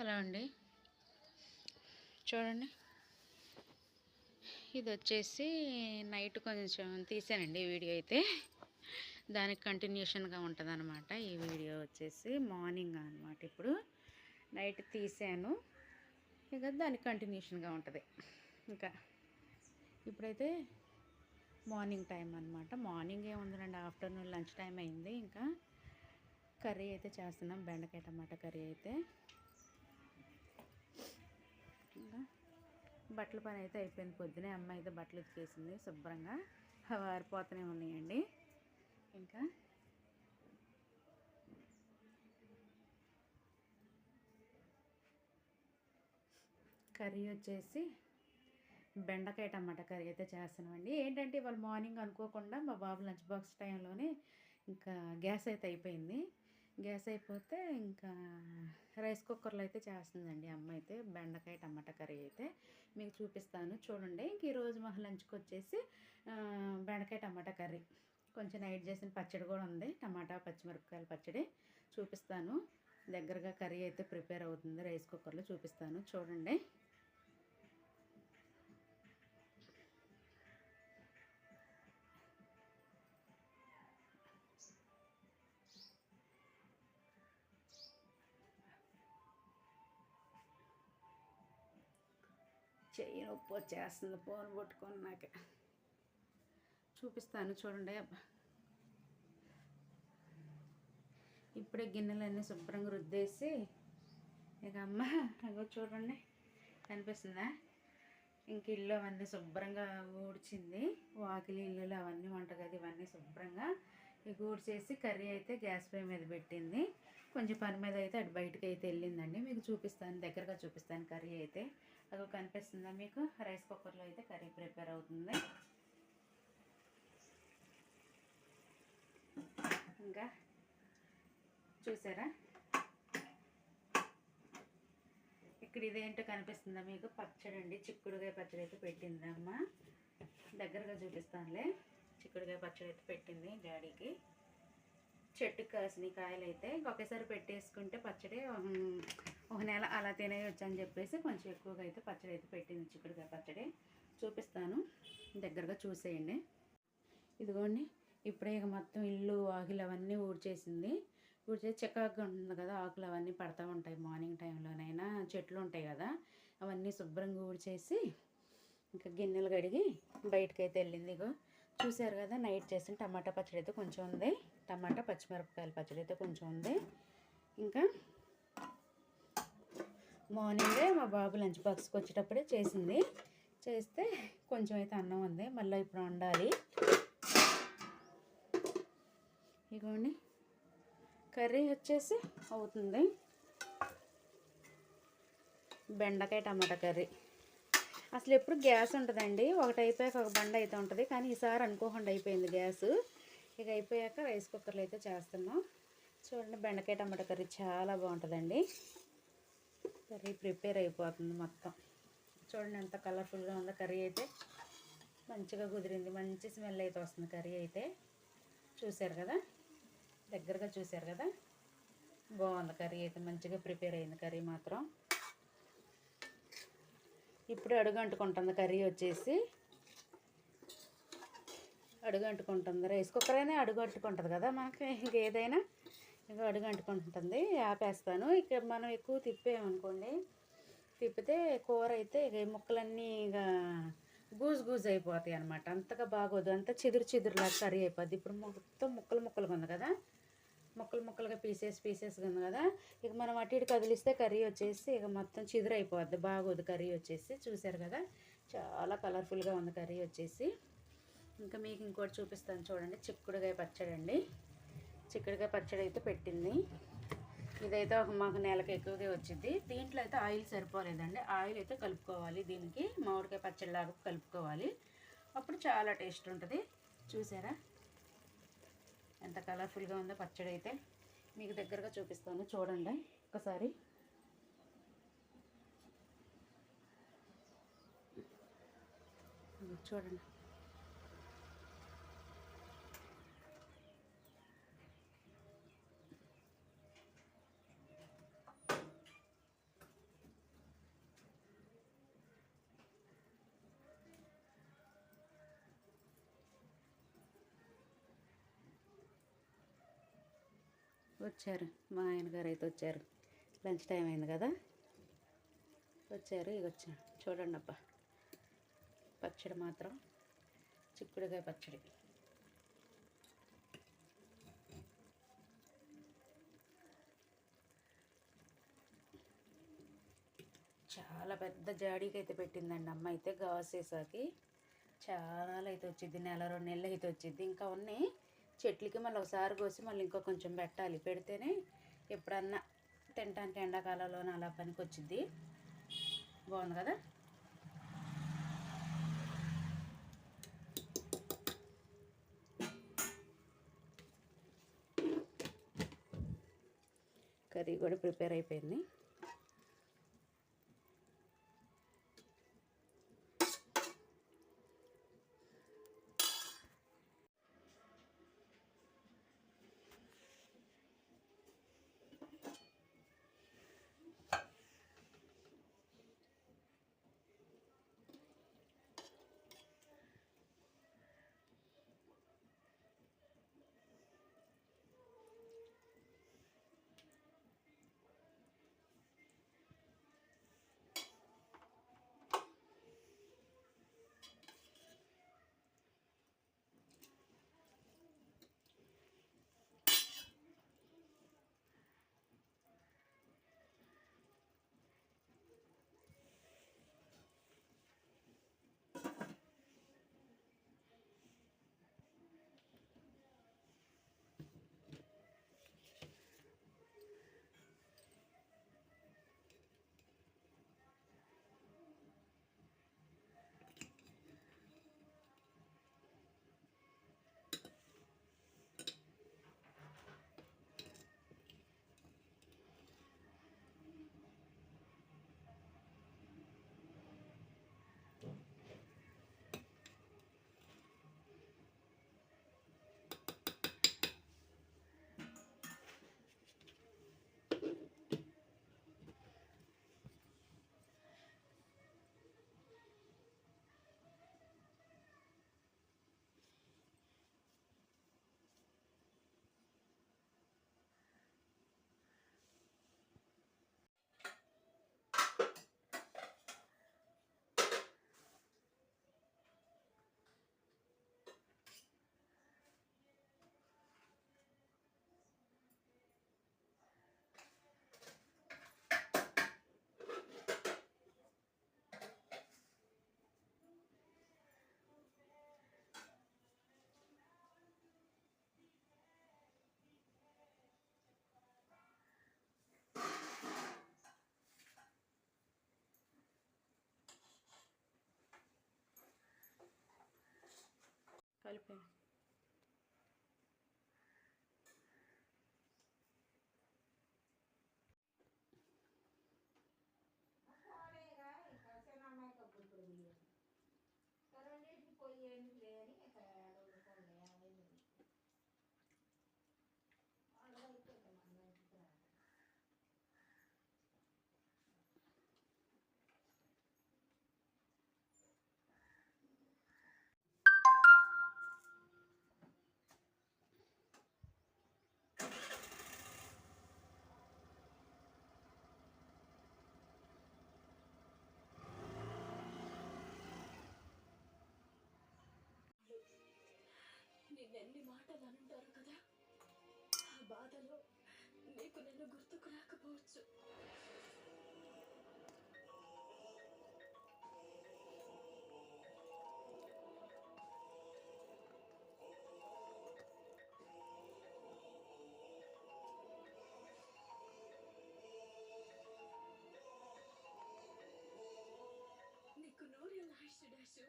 Hello అండి, చూడండి. ఇది వచ్చేసి నైట్ కొంచెం తీసానండి వీడియో అయితే. దానికి కంటిన్యూషన్గా ఉంటుంది అనమాట. ఈ వీడియో వచ్చేసి మార్నింగ్ అనమాట. ఇప్పుడు నైట్ తీసాను, ఇక దానికి కంటిన్యూషన్గా ఉంటుంది. ఇంకా ఇప్పుడైతే మార్నింగ్ టైం అనమాట. మార్నింగ్ ఏముందండి, ఆఫ్టర్నూన్ లంచ్ టైం అయింది. ఇంకా కర్రీ అయితే చేస్తున్నాం, బెండకాయ టమాటా కర్రీ అయితే. ఇంకా బట్టల పని అయితే అయిపోయింది. పొద్దునే అమ్మ అయితే బట్టలు ఉతికేసింది శుభ్రంగా, ఆరిపోతూనే ఉన్నాయండి. ఇంకా కర్రీ వచ్చేసి బెండకాయ టమాటా కర్రీ అయితే చేస్తున్నామండి. ఏంటంటే ఇవాళ మార్నింగ్ అనుకోకుండా మా బాబు లంచ్ బాక్స్ టైంలోనే ఇంకా గ్యాస్ అయితే అయిపోయింది. గ్యాస్ అయిపోతే ఇంకా రైస్ కుక్కర్లో అయితే చేస్తుందండి అమ్మ అయితే బెండకాయ టమాటా కర్రీ అయితే. మీకు చూపిస్తాను చూడండి. ఇంక ఈరోజు మా లంచ్కి వచ్చేసి బెండకాయ టమాటా కర్రీ, కొంచెం నైట్ చేసిన పచ్చడి కూడా ఉంది, టమాటా పచ్చిమిరపకాయల పచ్చడి. చూపిస్తాను దగ్గరగా. కర్రీ అయితే ప్రిపేర్ అవుతుంది రైస్ కుక్కర్లో, చూపిస్తాను చూడండి. చెయ్యి నొప్పి వచ్చేస్తుంది ఫోన్ పట్టుకున్నాక. చూపిస్తాను చూడండి. ఇప్పుడే గిన్నెలన్నీ శుభ్రంగా రుద్దేసి ఇక అమ్మ అగో చూడండి, కనిపిస్తుందా? ఇంక ఇల్లు అవన్నీ శుభ్రంగా ఊడ్చింది. వాకిలి ఇల్లులు అవన్నీ వంటగది ఇవన్నీ శుభ్రంగా ఇక ఊడ్చేసి కర్రీ అయితే గ్యాస్ పొయ్యి మీద పెట్టింది. కొంచెం పని మీద అయితే అటు బయటకు అయితే వెళ్ళిందండి. మీకు చూపిస్తాను, దగ్గరగా చూపిస్తాను కర్రీ అయితే. అదో కనిపిస్తుందా మీకు? రైస్ కుక్కర్లో అయితే కర్రీ ప్రిపేర్ అవుతుంది. ఇంకా చూసారా, ఇక్కడ ఇదేంటో కనిపిస్తుందా మీకు? పచ్చడి అండి, చిక్కుడుకాయ పచ్చడి అయితే పెట్టిందమ్మ. దగ్గరగా చూపిస్తానులే. చిక్కుడుకాయ పచ్చడి అయితే పెట్టింది డాడీకి. చెట్టుకు కాసిన కాయలు అయితే ఒకేసారి పెట్టేసుకుంటే పచ్చడి ఒక నెల అలా తినేయచ్చు అని చెప్పేసి కొంచెం ఎక్కువగా అయితే పచ్చడి అయితే పెట్టింది, చిక్కుడుకాయ పచ్చడి. చూపిస్తాను, దగ్గరగా చూసేయండి. ఇదిగోండి, ఇప్పుడే ఇక మొత్తం ఇల్లు ఆకులు అవన్నీ ఊడ్చేసింది. ఊడ్చేసి చికాకుగా ఉంటుంది కదా, ఆకులు అవన్నీ పడతా ఉంటాయి మార్నింగ్ టైంలోనైనా, చెట్లు ఉంటాయి కదా, అవన్నీ శుభ్రంగా ఊడ్చేసి ఇంకా గిన్నెలు కడిగి బయటకైతే వెళ్ళింది. ఇగో చూసారు కదా, నైట్ చేసిన టమాటా పచ్చడి అయితే కొంచెం ఉంది, టమాటా పచ్చిమిరపకాయల పచ్చడి అయితే కొంచెం ఉంది. ఇంకా మార్నింగే మా బాబు లంచ్ బాక్స్కి వచ్చేటప్పుడే చేసింది. చేస్తే కొంచెం అయితే అన్నం ఉంది, మళ్ళీ ఇప్పుడు వండాలి. ఇగోండి కర్రీ వచ్చేసి అవుతుంది, బెండకాయ టమాటా కర్రీ. అసలు ఎప్పుడు గ్యాస్ ఉంటుందండి, ఒకటి అయిపోయాక ఒక బండ అయితే ఉంటుంది, కానీ ఈసారి అనుకోకుండా అయిపోయింది గ్యాస్. ఇక అయిపోయాక రైస్ కుక్కర్లో అయితే చేస్తున్నాం. చూడండి, బెండకాయ టమాటా కర్రీ చాలా బాగుంటుందండి. కర్రీ ప్రిపేర్ అయిపోతుంది మొత్తం. చూడండి ఎంత కలర్ఫుల్గా ఉందో కర్రీ అయితే, మంచిగా కుదిరింది, మంచి స్మెల్ అయితే వస్తుంది కర్రీ అయితే. చూశారు కదా, దగ్గరగా చూశారు కదా, బాగుంది కర్రీ అయితే, మంచిగా ప్రిపేర్ అయింది కర్రీ మాత్రం. ఇప్పుడు అడుగంటుకుంటుంది కర్రీ వచ్చేసి, అడుగంటుకుంటుంది. రైస్ కుక్కర్ అయినా అడుగంటుకుంటుంది కదా మనకి, ఇంకేదైనా ఇక అడుగంటుకుంటుంది. ఆపేస్తాను. ఇక మనం ఎక్కువ తిప్పేమనుకోండి, తిప్పితే కూర అయితే ఇక ముక్కలన్నీ ఇక గూజు అయిపోతాయి అనమాట. అంతగా బాగోదు, అంతా చిదురులాగా కర్రీ అయిపోద్ది. ఇప్పుడు మొత్తం ముక్కలుగా ఉంది కదా, ముక్కలుగా పీసెస్గా ఉంది కదా, ఇక మనం అటు ఇటు కదిలిస్తే కర్రీ వచ్చేసి ఇక మొత్తం చిదురు అయిపోద్ది, బాగోదు కర్రీ వచ్చేసి. చూసారు కదా, చాలా కలర్ఫుల్గా ఉంది కర్రీ వచ్చేసి. ఇంకా మీకు ఇంకోటి చూపిస్తాను చూడండి, చిక్కుడుకాయ పచ్చడి అండి. చిక్కుడుకాయ పచ్చడి అయితే పెట్టింది. ఇదైతే ఒక మాకు నెలకు ఎక్కువగా వచ్చింది. దీంట్లో అయితే ఆయిల్ సరిపోలేదండి, ఆయిల్ అయితే కలుపుకోవాలి, దీనికి మామిడికాయ పచ్చడిలాగా కలుపుకోవాలి, అప్పుడు చాలా టేస్ట్ ఉంటుంది. చూసారా ఎంత కలర్ఫుల్గా ఉందో పచ్చడి అయితే. మీకు దగ్గరగా చూపిస్తాను చూడండి ఒకసారి. చూడండి, వచ్చారు. మా ఆయన గారు అయితే వచ్చారు. లంచ్ టైం అయింది కదా, వచ్చారు. ఇక వచ్చాను చూడండి అబ్బా, పచ్చడి మాత్రం చిక్కుడుకాయ పచ్చడి. చాలా పెద్ద జాడీకి అయితే పెట్టిందండి అమ్మ అయితే, గాసేసాకి చాలా అయితే వచ్చింది. నెల 2 నెలలు అయితే వచ్చింది. ఇంకా ఉన్నాయి చెట్లకి, మళ్ళీ ఒకసారి కోసి మళ్ళీ ఇంకా కొంచెం పెట్టాలి. పెడితేనే ఎప్పుడన్నా తినడానికి ఎండాకాలంలోనే అలా పనికి వచ్చింది. బాగుంది కదా. కర్రీ కూడా ప్రిపేర్ అయిపోయింది. కలిపే నిన్నెన్ని మాటలు అంటారు కదా, ఆ బాధలో నీకు నన్ను గుర్తుకు రాకపోవచ్చు. నీకు నూరేళ్ళ ఆయుష్ డాషు.